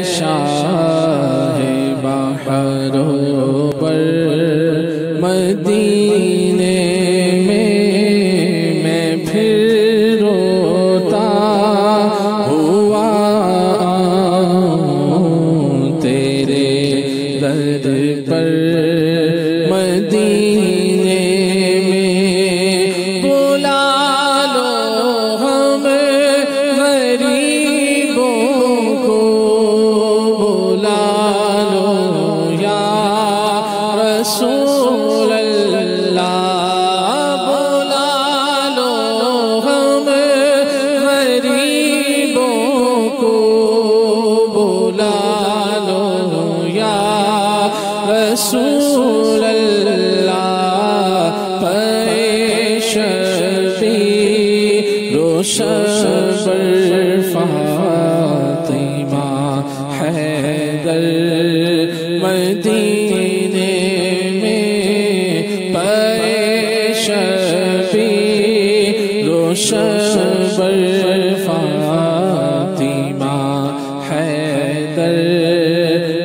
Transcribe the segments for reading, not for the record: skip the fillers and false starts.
شاہ بحروں پر مدینے میں پھر روتا ہوا تیرے در پر مدینے میں بلا لو ہمیں غریبوں کو بلا لو یا رسول اللہ بلا لو ہمیں غریبوں کو بلا لو یا رسول اللہ پیشبی روشن فاطمہ حیدر مدینے میں پیشبی روشن فاطمہ حیدر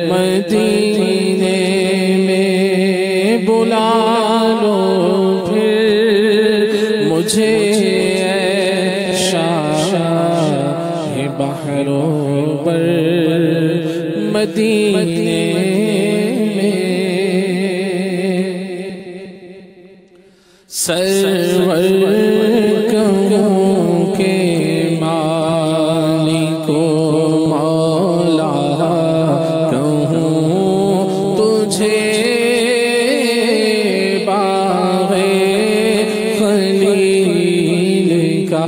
مدینے میں بلا لو پھر مجھے بحروں پر مدینے میں سرور کہوں کے مالک و مولا کہوں تجھے باغ خلیل کا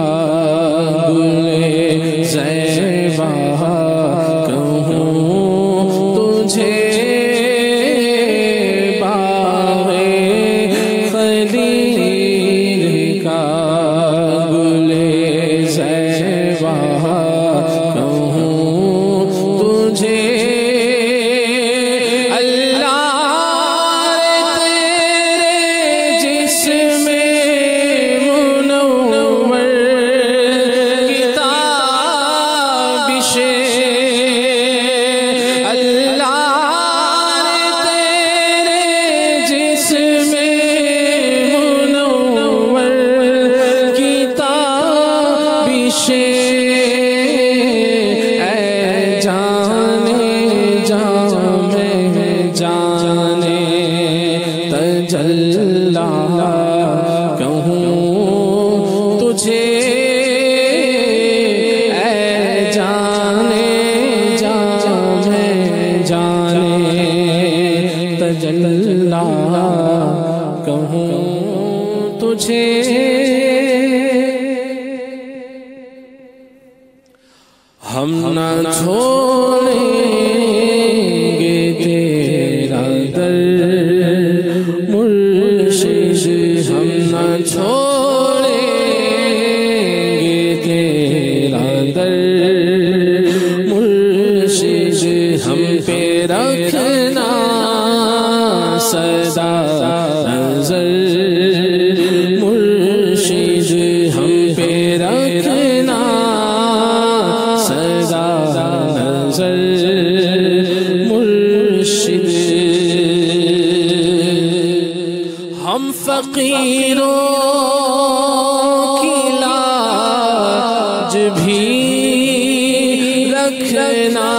کہوں تجھے اے جانے جانے تجلا کہوں تجھے ہم نہ چھوڑیں گے تیرا در مرشد ہم نہ چھوڑیں گے تیرا در مرشد ہم پہ رکھنا سدا نظر مرشد ہم پہ رکھنا سدا نظر مرشد ہم فقیروں کی لاج بھی رکھنا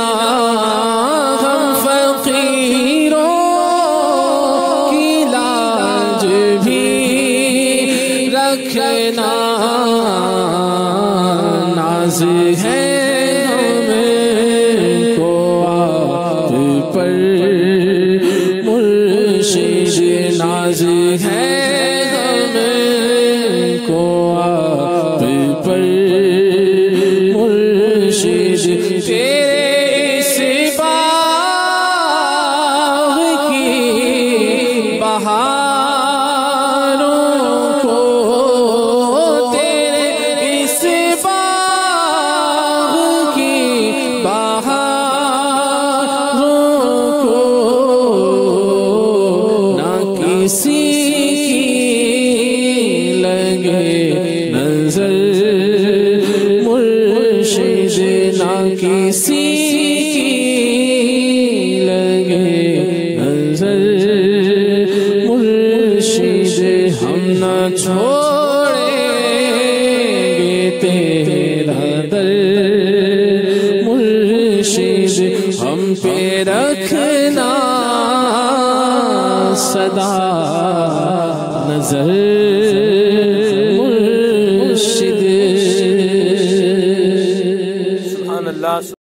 ہم فقیروں کی لاج بھی رکھنا ناز ہے ہمیں کو آپ پر مرشد ناز ہے ہمیں کو آپ پر مرشد تیرے اس بات کسی کی لگے نظر مرشد ہم نہ چھوڑیں گے تیرا در مرشد ہم پہ رکھنا سدا نظر